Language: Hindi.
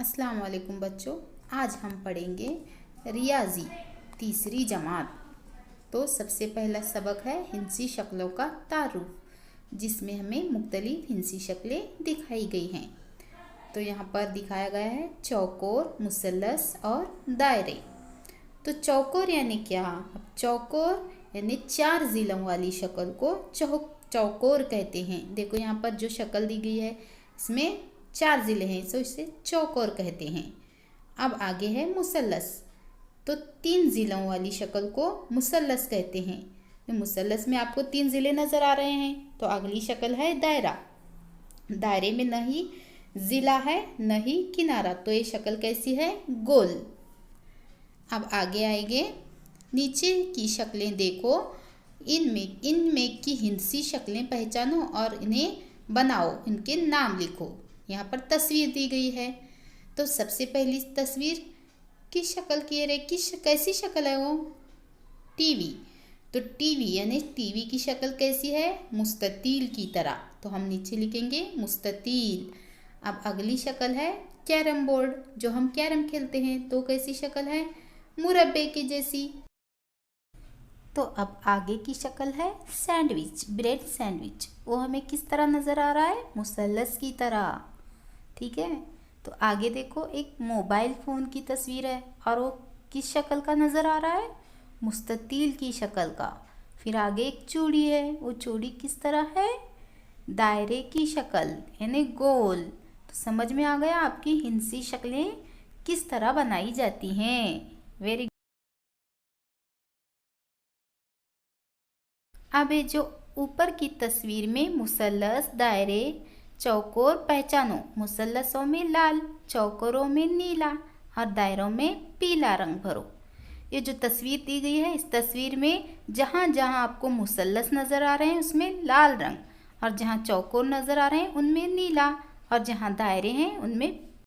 अस्सलाम वालेकुम बच्चों, आज हम पढ़ेंगे रियाजी तीसरी जमात। तो सबसे पहला सबक है हिंसी शक्लों का तारुफ, जिसमें हमें मुख्तलिफ हिंसी शक्लें दिखाई गई हैं। तो यहाँ पर दिखाया गया है चौकोर, मुसल्लस और दायरे। तो चौकोर यानी क्या? अब चौकोर यानी चार जिलों वाली शक्ल को चौकोर कहते हैं। देखो यहाँ पर जो शक्ल दी गई है इसमें चार ज़िले हैं, तो इसे चौकोर कहते हैं। अब आगे है मुसल्लस। तो तीन ज़िलों वाली शक्ल को मुसल्लस कहते हैं। तो मुसल्लस में आपको तीन ज़िले नज़र आ रहे हैं। तो अगली शक्ल है दायरा। दायरे में न ही ज़िला है न ही किनारा, तो ये शक्ल कैसी है? गोल। अब आगे आएंगे, नीचे की शक्लें देखो, इनमें की हिंसी शक्लें पहचानो और इन्हें बनाओ, इनके नाम लिखो। यहाँ पर तस्वीर दी गई है। तो सबसे पहली तस्वीर किस शक्ल की है? कैसी शक्ल है वो? टीवी। तो टीवी यानी टीवी की शक्ल कैसी है? मुस्ततील की तरह। तो हम नीचे लिखेंगे मुस्ततील। अब अगली शक्ल है कैरम बोर्ड, जो हम कैरम खेलते हैं। तो कैसी शक्ल है? मुरब्बे की जैसी। तो अब आगे की शक्ल है सैंडविच, ब्रेड सैंडविच। वो हमें किस तरह नज़र आ रहा है? मुसल्लस की तरह। ठीक है। तो आगे देखो, एक मोबाइल फ़ोन की तस्वीर है और वो किस शक्ल का नज़र आ रहा है? मुस्ततील की शक्ल का। फिर आगे एक चूड़ी है, वो चूड़ी किस तरह है? दायरे की शक्ल यानी गोल। तो समझ में आ गया आपकी हिंसी शक्लें किस तरह बनाई जाती हैं। वेरी। अब ये जो ऊपर की तस्वीर में मुसल्लस, दायरे, चौकोर पहचानो। मुसल्लसों में लाल, चौकोरों में नीला और दायरों में पीला रंग भरो। ये जो तस्वीर दी गई है, इस तस्वीर में जहाँ जहाँ आपको मुसल्लस नज़र आ रहे हैं उसमें लाल रंग, और जहाँ चौकोर नज़र आ रहे हैं उनमें नीला, और जहाँ दायरे हैं उनमें